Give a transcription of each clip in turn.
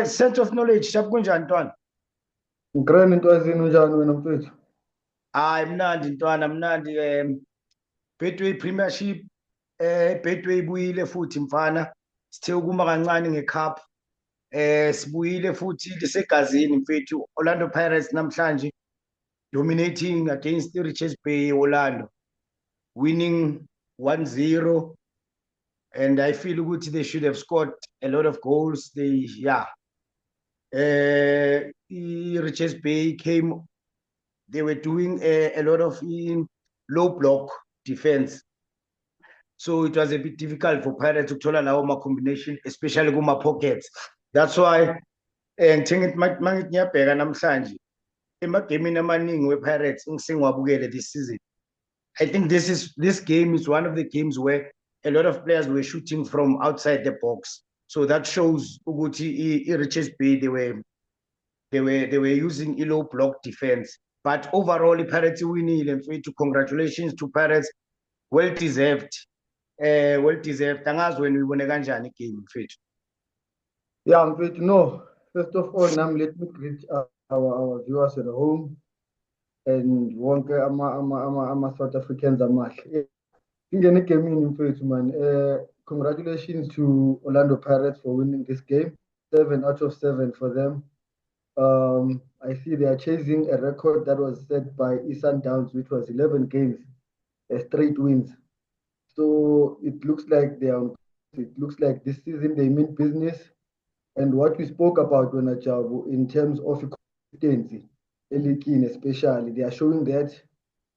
Sense of knowledge shabu kunjani ntwana? Grand entwazini unjani wena mfethu? Hayi mnandi ntwana mnandi Betway Premiership Betway ibuyile futhi mfana sithe ukuma kancane ngecup sibuyile futhi lisegazini mfethu Orlando Pirates namhlanje dominating against the Richards Bay Orlando winning 1-0 and I feel ukuthi they should have scored a lot of goals Richards Bay came. They were doing a lot of low block defense. So it was a bit difficult for Pirates to thola lawo combination, especially kuma pockets. That's why ngithenga mangithi ngiyabheka namhlanje emagamini amaningi we-Pirates ngisengiwabukele this season. I think this game is one of the games where a lot of players were shooting from outside the box. So that shows ukuthi Richards Bay they were using a low block defense. But overall, Pirates winning and to congratulations to Pirates. Well deserved. Well deserved. Thanks when we won a kanjani game, fit. Yeah, mfethu, no. First of all, let me greet our viewers at home and wonke ama South Africans amahle. Ingene egamini mfethu man. Congratulations to Orlando Pirates for winning this game. 7 out of 7 for them. I see they are chasing a record that was set by Sundowns, which was 11 games, straight wins. So it looks like this season they mean business. And what we spoke about when in terms of consistency, Elikin especially, they are showing that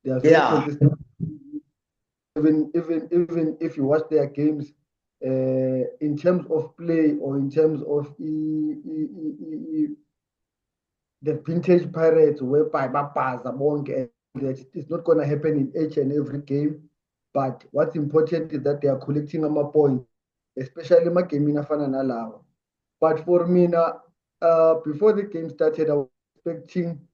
they are very consistent. Even if you watch their games, in terms of play or in terms of the vintage Pirates whereby that it's not going to happen in each and every game. But what's important is that they are collecting my points, especially my game in Afana. But for me now, before the game started, I was expecting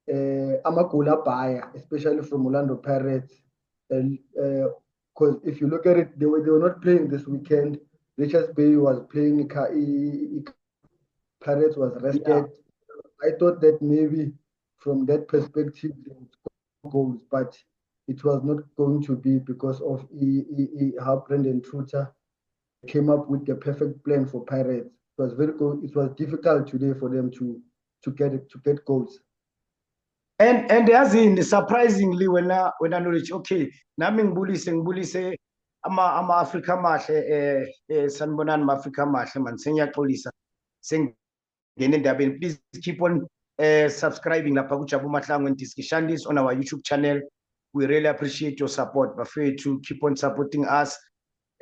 Makgopa buyer, especially from Orlando Pirates. Because if you look at it, they were not playing this weekend. Richards Bay was playing, Pirates was rested. Yeah. I thought that maybe from that perspective they would score goals, but it was not going to be because of how Brendan Truter came up with the perfect plan for Pirates. It was very good. It was difficult today for them to get goals. And as in surprisingly when I knowledge okay nami ngibulise ama Africa mahle sanibonani ma Africa mahle man sengiyaxolisa please keep on subscribing lapha kuJabu Mahlangu and Discussions on our YouTube channel. We really appreciate your support. Bafethu to keep on supporting us.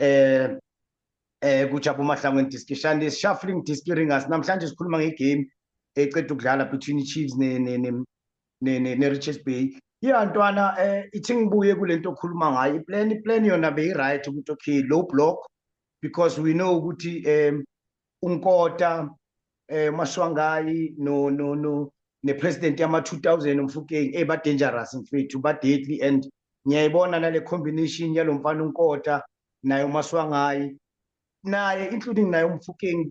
kuJabu Mahlangu and Discussions shuffling discussing us. Namhlanje sikhuluma ngegame eqeda ukudlala between Chiefs ne Richards Bay. Yeah, ntwana ithi ngibuye kulento okhuluma ngayo. Plan yona be right ukuthi okay low block because we know ukuthi unkota Maswangai no ne president yama 2000 Mofokeng ba dangerous mfethu ba deadly and ngiyayibona nale combination yalo mfana unkota nayo Maswangai naye including nayo Mofokeng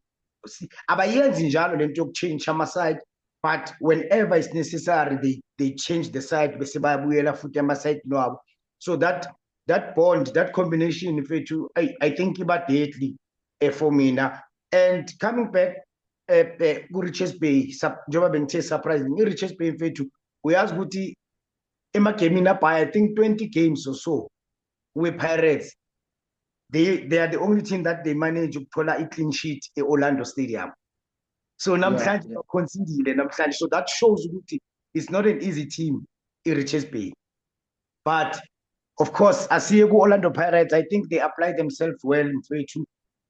abayenzi njalo lento yokuchange ama side but whenever it's necessary they change the side bese bayabuyela futhi ama side nwabo so that bond that combination mfethu I think iba deadly for mina and coming back Richards Bay njengoba bengithe surprising Richards Bay mfethu uyazi ukuthi emagamini abhaya I think 20 games or so with Pirates they are the only team that they manage ukuthola clean sheet Orlando Stadium so namhlanje concedile namhlanje so that shows ukuthi it's not an easy team Richards Bay but of course asiye ku Orlando Pirates I think they apply themselves well mfethu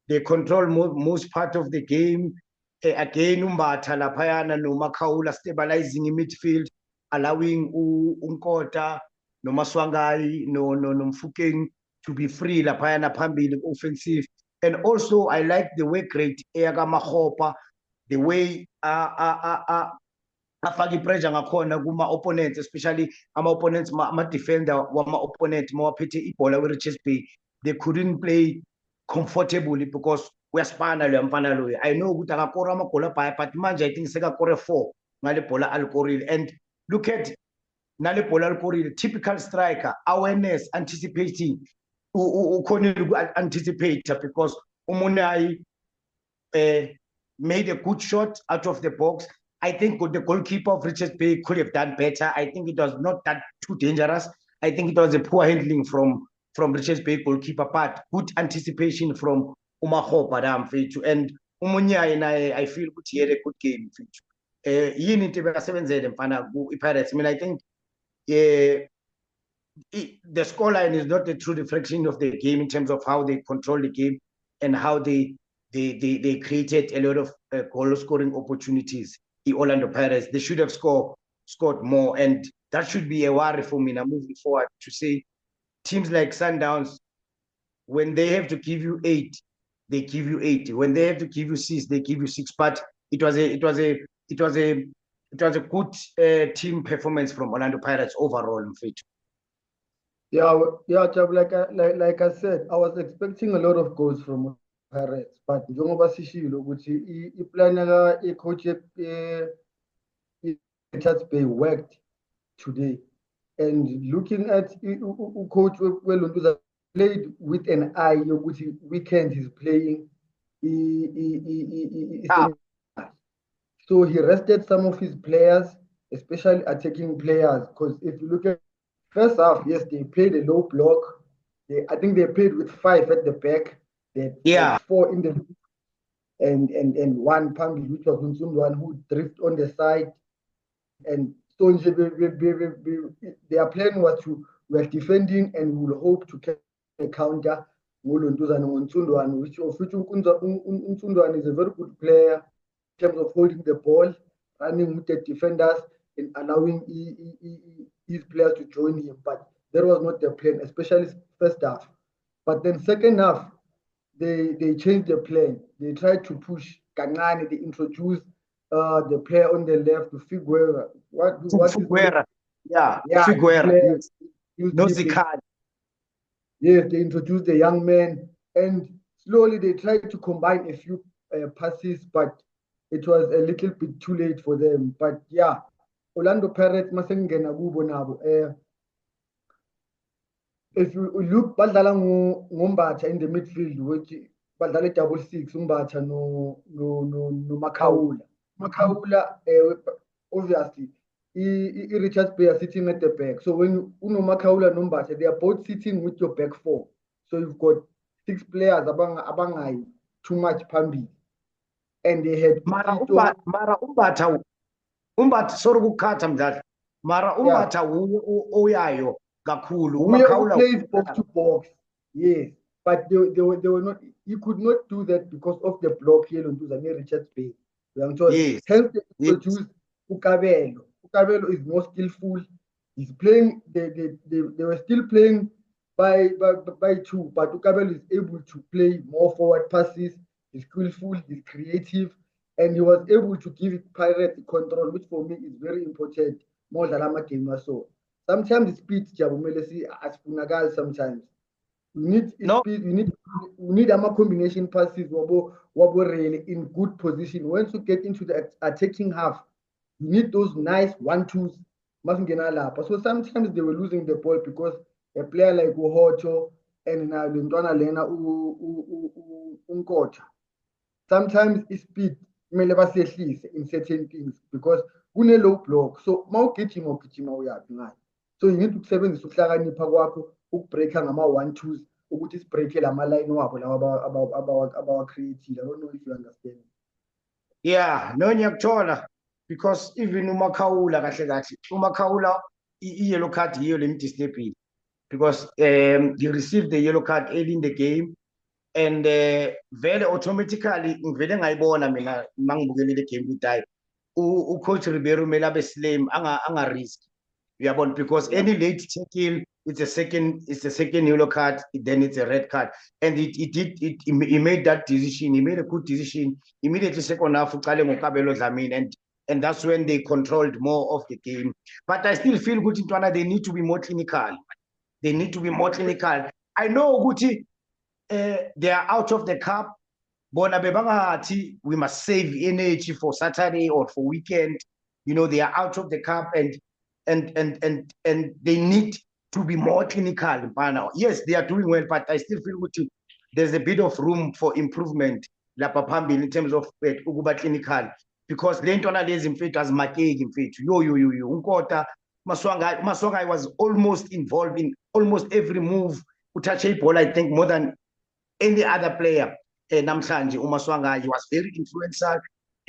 they control most part of the game again umbatha laphayana noMakhawula stabilizing in midfield allowing unkota noMaswangai no Mofokeng to be free laphayana phambili offensive and also I like the way great eyaka Makgopa the way afaki pressure ngakhona kuma opponents especially ama opponents ama defender wama opponent mawaphethe ibhola we Richards Bay they couldn't play comfortably because uyasipana loya mfana loya. I know ukuthi akakora amagoli abhaya, but manje I think sekakore 4 ngale bhola alikorile. And look at nale bhola alikorile, typical striker, awareness, anticipating, ukhonile uku-anticipate because uMunayi made a good shot out of the box. I think the goalkeeper of Richards Bay could have done better. I think it was not that too dangerous. I think it was a poor handling from Richards Bay goalkeeper, but good anticipation from Makgopa. And Umunyai, I feel good, he had a good game. Yini into ebekasebenzele mfana ku-Pirates. I mean, I think the scoreline is not a true reflection of the game in terms of how they control the game and how they created a lot of goal scoring opportunities. The Orlando Pirates, they should have scored more, and that should be a worry for me now moving forward, to say teams like Sundowns, when they have to give you 8, they give you 8. When they have to give you 6, they give you 6. But it was a good team performance from Orlando Pirates overall, in fact. Yeah, Chab, like I said, I was expecting a lot of goals from Pirates, but njengoba sishilo ukuthi iplan coach Richards Bay worked today, and looking at coach Welunduza played with an eye yokuthi weekend he's playing. So he rested some of his players, especially attacking players, because if you look at first half, yes, they played a low block. I think they played with 5 at the back. They had 4 in the and 1 Pambi, which was Nzundwan, who drift on the side. And so their plan was to were defending and we will hope to get a counter. Nzundwan, which Nzundwan is a very good player in terms of holding the ball, running with the defenders, and allowing his players to join him. But that was not the plan, especially first half. But then second half, they changed the plan. They tried to push Kanani. They introduced the player on the left, to Figuera. Figuera. Yeah, Figuera. Yes. No Zikad. Yes, they introduced the young man, and slowly they tried to combine a few passes, but it was a little bit too late for them. But yeah, Orlando Pirates masengena kubo nabo. If you look, badlala ngombatha in the midfield, which badlala double 6, umbatha no Makhaula. Makhaula, obviously, Richards Bay are sitting at the back. So when Uno Makhaula no Mbatha, they are both sitting with your back 4. So you've got 6 players abangai too much pambi. And they had Mara Umbatha sorry ukukhatha mdlali. Mara Umbatha oyayo kakhulu. Umakhaula plays box to box. Yes. But they were not, he could not do that because of the block here on Richards Bay. Yes. Hence they introduced Ukabelo. Ukabelo is more skillful. He's playing, they were still playing by 2, but Ukabelo is able to play more forward passes. He's skillful, he's creative, and he was able to give Pirates control, which for me is very important. More than a game or so. Sometimes speed, Jabumelesi, as Punagal, sometimes. We need speed, we need a combination passes, wabo really in good position. Once you get into the attacking half, you need those nice 1-2s. So sometimes they were losing the ball because a player like Uhocho and Lintwana Lena Unkota. Sometimes it's speed in certain things because kune low block. So mawugijima uyaphi ngayo. So you need to sebenzisa ukuhlakanipha kwakho ukubreaka ngama 1-2s ukuthi sibreake lama line wabo lawa abawacreateile. I don't know if you understand. Yeah, no ngiyakuthola because even uMakhaula kahle uMakhaula i-yellow card yiyo lemdisturbile because he received the yellow card early in the game. And very automatically ngivele ngayibona mina mangibukele le game kudai coach Ribeiro mele abe slim anga risk uyabona because any late tackle it's a second yellow card, then it's a red card, and he made that decision. He made a good decision immediately. Second half uqale ngoKabelo Dlamini, and that's when they controlled more of the game. But I still feel good Ntwana, they need to be more clinical. I know Guti they are out of the cup, bona bebangathi we must save energy for Saturday or for weekend. You know, they are out of the cup and they need to be more clinical. Yes, they are doing well, but I still feel there's a bit of room for improvement lapha phambili in terms of ukuba clinical, because le ntwana lezi mfethu azimakeki mfethu yo unkota Maswanga was almost involved in almost every move, utouch a ball, I think, more than any other player. Namhlanje uMaswanga, he was very influential.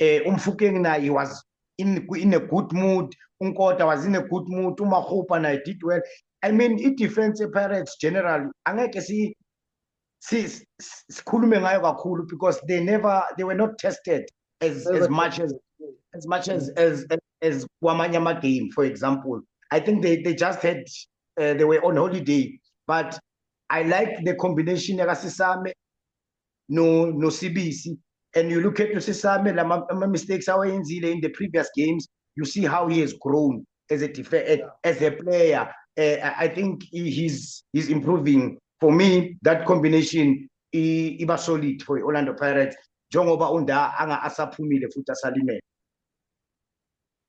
Mofokeng, he was in a good mood. Unkota was in a good mood. Makgopa, I did well. I mean, it defense Pirates generally, angeke sikhulume ngayo kakhulu, because they were not tested as much as Wamanyama game, for example. I think they just had they were on holiday, but I like the combination of Sisame no CBC, and you look at Sisame, the mistakes in the previous games, you see how he has grown as a player. I think he's improving. For me, that combination is solid for Orlando Pirates. Jongoba unda anga asaphumile futhi asalimele.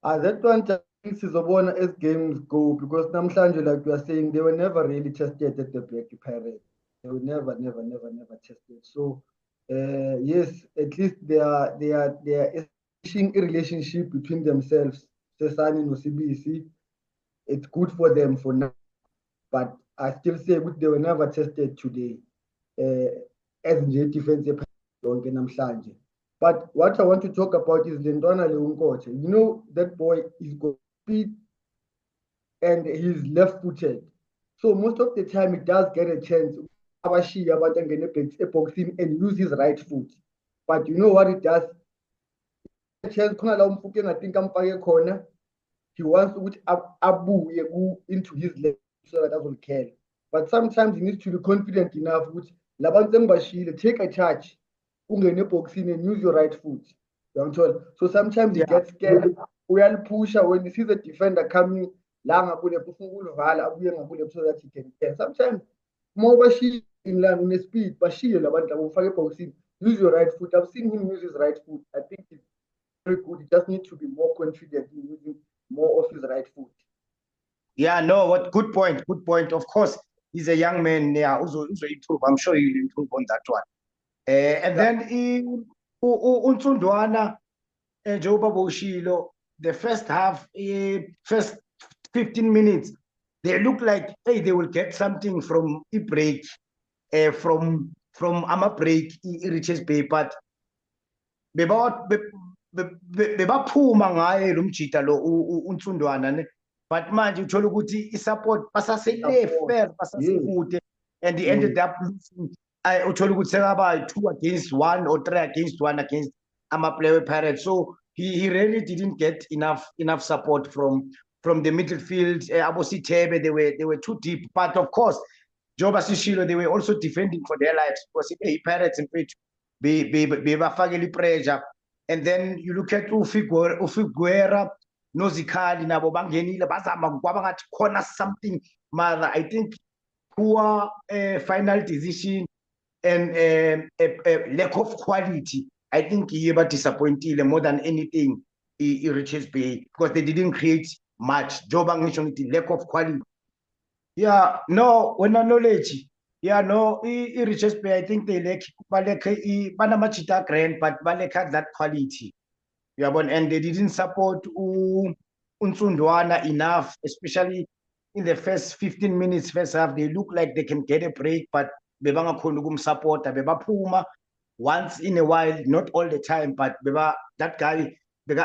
That one sizobona as games go, because namhlanje, like we are saying, they were never really tested at the Black Pirates. They were never tested. So yes, at least they are establishing a relationship between themselves. Sesani and CBC, it's good for them for now. But I still say they were never tested today as defensive namhlanje. But what I want to talk about is Lendwana Leunkoche. You know, that boy is got speed and he's left-footed. So most of the time he does get a chance boxing and use his right foot. But you know what it does? A chance I think I'm corner. He wants to abu into his leg so that doesn't care. But sometimes he needs to be confident enough with take a charge. Boxing and use your right foot. So sometimes he gets scared. We'll push when he sees a defender coming, so that he can. Sometimes more in the speed, but boxing, use your right foot. I've seen him use his right foot. I think it's very good. He just needs to be more confident in using more of his right foot. Yeah, no, what good point. Of course, he's a young man. Yeah, also improve. I'm sure he'll improve on that one. And then Unsundwana and Joba Boshilo, the first half, first 15 minutes, they look like they will get something from a break, from Ama break, Richards Bay, but bebaphuma ngaye lo mjita lo Unsundwana ne, but manje uthola ukuthi isupport basasekude, and he ended up losing. Uthola ukuthi sekaba 2 against 1 or 3 against 1 against ama-player Pirates. So he really didn't get enough support from the midfield. Abosithebe, they were too deep. But of course, Joba Sishilo, they were also defending for their lives, because Pirates in which bebafakela pressure. And then you look at Ufiguera, Nozikali, nabo bangenile bazama kwaba ngathi khona something, mother. I think poor final decision and lack of quality. I think he was disappointed more than anything. He Richards Bay, because they didn't create much. Joba mentioned lack of quality. Yeah, no, when I knowledge. Yeah, no, Richards Bay, I think they lack Banamachita grand, but lack that quality. Yeah, and they didn't support Unsundwana enough, especially in the first 15 minutes, first half. They look like they can get a break, but bebanga khona support, bebaphuma once in a while, not all the time, but that guy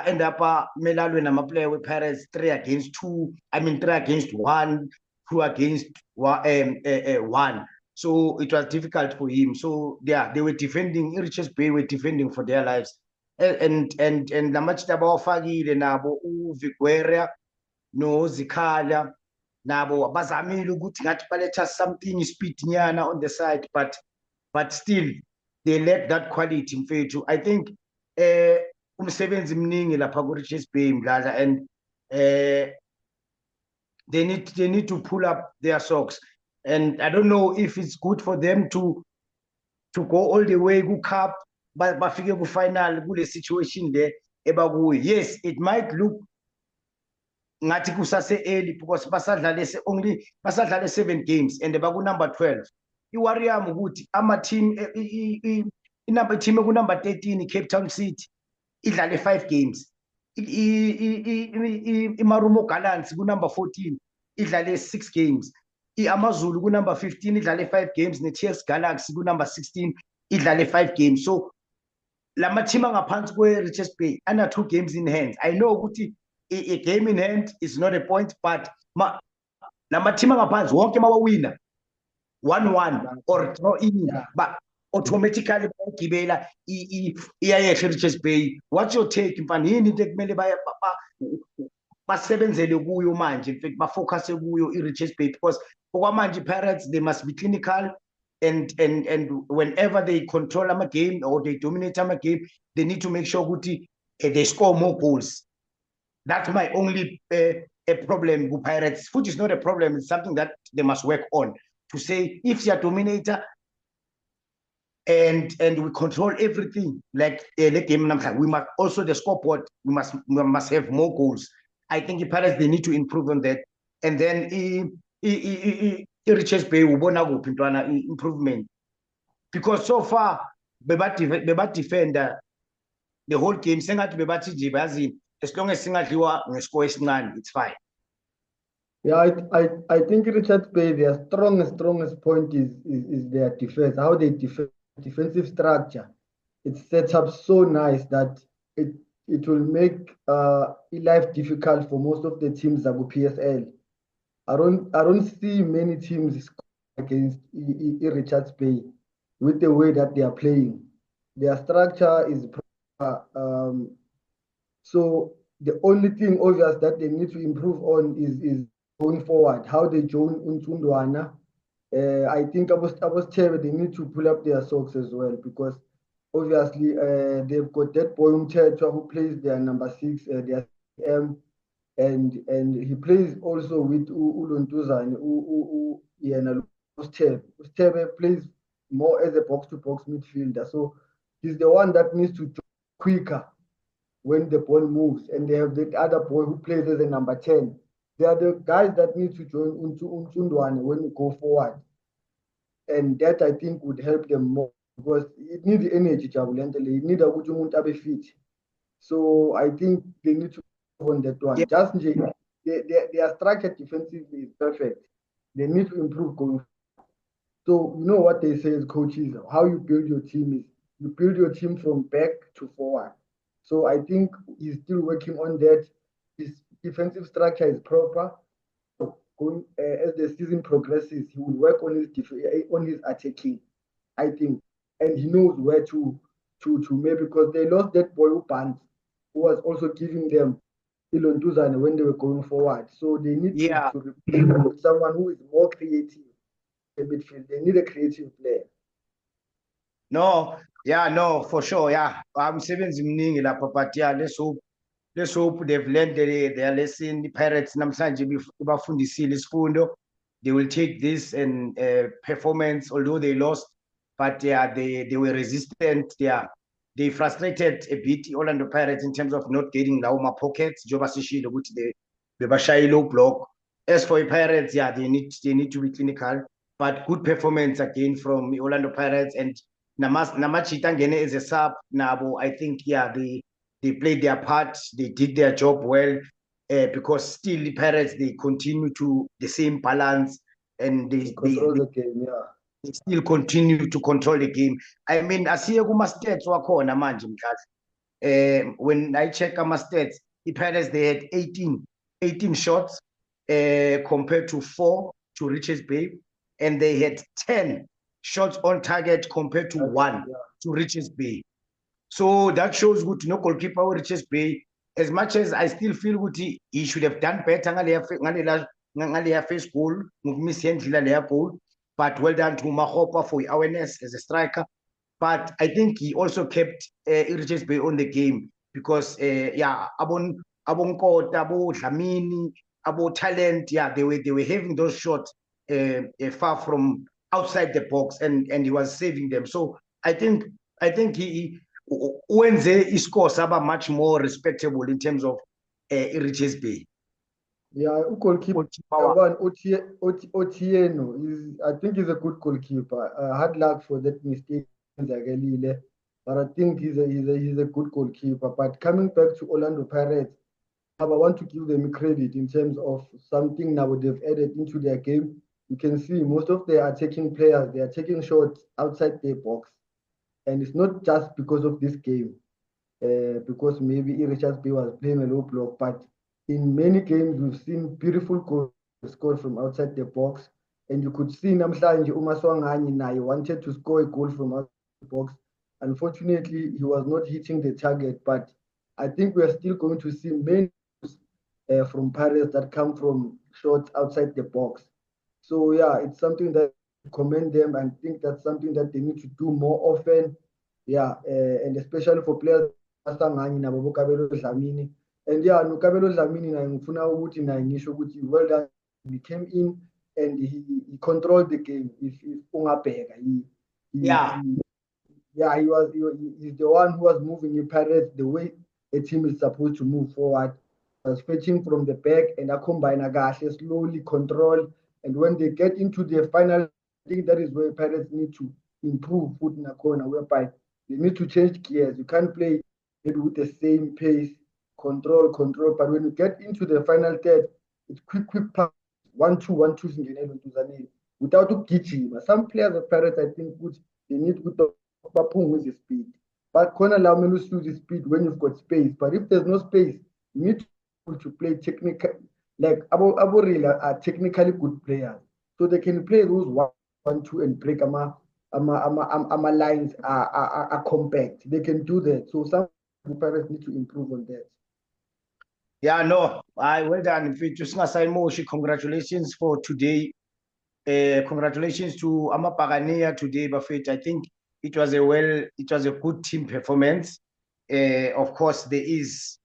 end up melalwe nama-player with Pirates 3 against 2, 3 against 1, 2 against 1. So it was difficult for him. So yeah, they were defending, Richards Bay were defending for their lives. And la match abawafakile nabo uViguera no Zikala nabo bazamile ukuthi ngathi baletha something speed nyana on the side, but still they lack that quality mfethu. I think umsebenzi mningi lapha ku Richards Bay mdlala, and they need to pull up their socks. And I don't know if it's good for them to go all the way to Cup bafike ku-final kule situation le ebakuyo. Yes, it might look ngathi kusase early because basadlale basadlale 7 games and baku number 12. I-worry yami ukuthi ama-team team eku-number 13 Cape Town City idlale 5 games. I-Marumo Gallants ku-number 14 idlale 6 games. I-Amazulu ku-number 15 idlale 5 games, ne-TX Galaxy ku-number 16 idlale 5 games. So lama team angaphansi kwe-Richards Bay ana 2 games in hand. I know ukuthi a game in hand is not a point, but lama team angaphansi wonke mawawina 1-1 or draw in, but automatically bayagibela iyayehla Richards Bay. What's your take mfana? Yini into ekumele basebenzele kuyo manje, in fact bafocus kuyo i-Richards Bay, because okwamanje Pirates they must be clinical, and whenever they control a game or they dominate a game, they need to make sure ukuthi they score more goals. That's my only a problem with Pirates. Foot is not a problem, it's something that they must work on, to say if you're a dominator and we control everything like the game, we must also the scoreboard, we must have more goals. I think the Pirates, they need to improve on that. And then Richards Bay ubona kuphi ntwana improvement, because so far beba defender the whole game sengathi bebathi nje bayazi as long as singadliwa ngescore esincane it's fine. Yeah, I think Richards Bay, their strongest point is their defense, how they defend, defensive structure. It's set up so nice that it will make life difficult for most of the teams that go PSL. I don't see many teams against Richards Bay with the way that they are playing. Their structure is so the only thing obvious that they need to improve on is going forward, how they join Untundwana. I think I was terrible. They need to pull up their socks as well, because obviously they've got that boy Umthetwa who plays their number 6, their and he plays also with Ulontuzane, Stebe plays more as a box-to-box midfielder. So he's the one that needs to join quicker when the ball moves. And they have the other boy who plays as a number 10. They are the guys that need to join Untundwane when we go forward. And that, I think, would help them more, because it needs energy, Jabulentele. It needs a good fit. So I think they need to on that one. Yeah. Just their structure defensively is perfect. They need to improve going. So you know what they say as coaches, how you build your team is you build your team from back to forward. So I think he's still working on that. His defensive structure is proper. Going as the season progresses, he will work on his attacking, I think, and he knows where to maybe, because they lost that boy who was also giving them Ilontuzane when they were going forward. So they need to replace someone who is more creative in midfield. They need a creative player. No, for sure. Yeah, I'm saying mningi lapha, but yeah, let's hope they've learned their lesson. The Pirates namhlanje bafundisile isifundo. They will take this and performance, although they lost, but yeah, they were resistant. They frustrated a bit Orlando Pirates in terms of not getting Lauma pockets. Joba Sishilo, which they Bashai low block. As for the Pirates, yeah, they need to be clinical, but good performance again from the Orlando Pirates. And Namachitangene is a sub. Nabo, I think, yeah, they played their part. They did their job well, because still the Pirates, they continue to the same balance, and they control the game, yeah. They still continue to control the game. I mean, asiye kuma-stats wakhona manje mdlali. When I check ama-stats, the Pirates, they had 18 shots compared to 4 to Richards Bay, and they had 10 shots on target compared to 1 to Richards Bay. So that shows good no goalkeeper with Richards Bay. As much as I still feel good, he should have done better ngaleya first goal, goal. But well done to Makgopa for awareness as a striker. But I think he also kept Richards Bay on the game, because Abon Kota, Abo Dlamini, Abo Talent, they were having those shots far from outside the box, and he was saving them. So I think wenze iscore saba much more respectable in terms of Richards Bay. Yeah, goalkeeper one Otieno is, I think he's a good goalkeeper. Hard luck for that mistake, but I think he's a good goalkeeper. But coming back to Orlando Pirates, I want to give them credit in terms of something now they've added into their game. You can see most of their attacking players, they are taking shots outside their box. And it's not just because of this game, because maybe Richards Bay was playing a low block, but in many games we've seen beautiful goals scored from outside the box. And you could see namhlanje uMaswanganyi naye wanted to score a goal from outside the box. Unfortunately, he was not hitting the target, but I think we are still going to see many from Pirates that come from shots outside the box. So yeah, it's something that I commend them and think that's something that they need to do more often. Yeah, and especially for players Sangani nabo Kabelo Dlamini. And yeah, Kabelo Dlamini na ngifuna ukuthi naye ngisho ukuthi well done. He came in and he controlled the game. If ungabheka, he's the one who was moving in Pirates the way a team is supposed to move forward. Fetching from the back and a combine kahle, slowly control. And when they get into the final, I think that is where Pirates need to improve foot in a corner, whereby they need to change gears. You can't play it with the same pace, control. But when you get into the final third, it's quick pass, 1-2, 1-2 without gitching. Some players of Pirates, I think, they need to with the speed. But can allow me to use the speed when you've got space. But if there's no space, you need to play technical, like Aborila are technically good players. So they can play those 1-2 and break lines are compact. They can do that. So some Pirates need to improve on that. Yeah, no, well done. Congratulations for today. Congratulations to Amapagania today, Buffett. I think it was a good team performance. Of course, there is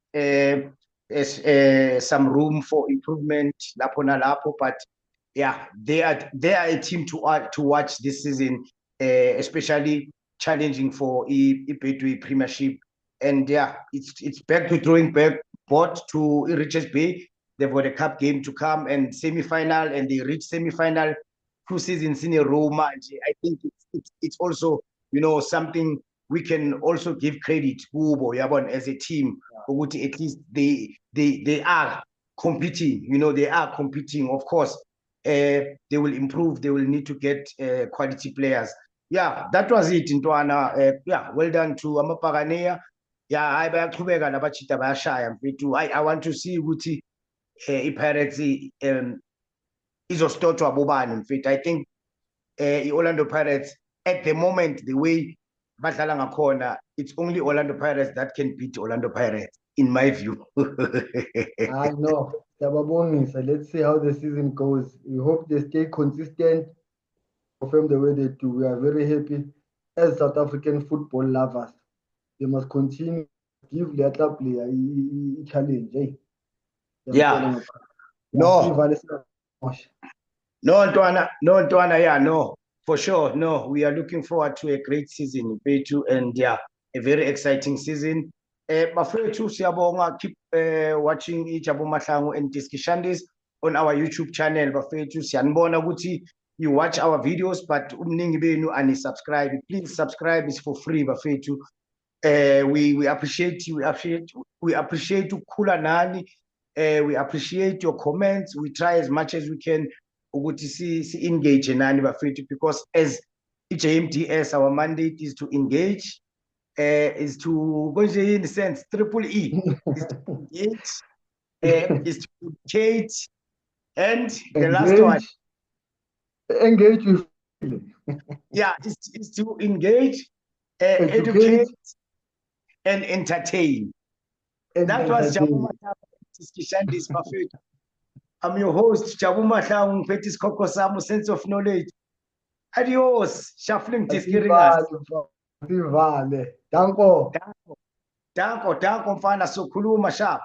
some room for improvement, but yeah, they are a team to watch this season, especially challenging for Betway Premiership. And yeah, it's back to drawing board to Richards Bay. They've got a cup game to come and semi-final, and they reach semi-final 2 seasons in a row. I think it's also, something we can also give credit to as a team. At least they are competing. They are competing. Of course, they will improve. They will need to get quality players. Yeah, that was it, Ntwana. Yeah, well done to Amapaganeya. Yeah, I want to see ukuthi iPirates izostotshwa bobani. In fact, I think Orlando Pirates at the moment, the way badlala ngakhona, it's only Orlando Pirates that can beat Orlando Pirates, in my view. I know. Let's see how the season goes. We hope they stay consistent, perform the way they do. We are very happy as South African football lovers. They must continue to give the other player a challenge. Eh? Yeah. No, Ntwana, yeah, no, for sure. No, we are looking forward to a great season, Betu, and yeah, a very exciting season. Bafethu siyabonga, keep watching Ijabo Mahlangu and Diskishandis on our YouTube channel. Bafethu siyanibona ukuthi you watch our videos, but umningi benu ani-subscribe. Please subscribe, it's for free, Bafethu. We appreciate you. We appreciate ukukhula nani. We appreciate your comments. We try as much as we can to engage nani bafethu, because as JMDS, our mandate is to engage, is to go in the sense triple E is to engage, is to educate, and the last one, engage with yeah, is to engage, educate, and entertain. That was Jabu Mahlangu Bafethu. I'm your host, Jabu Mahlangu, Fetis Kokosamu, sense of knowledge. Adios, shuffling Tiskiringas. Danko Mfana, so kuluma sharp.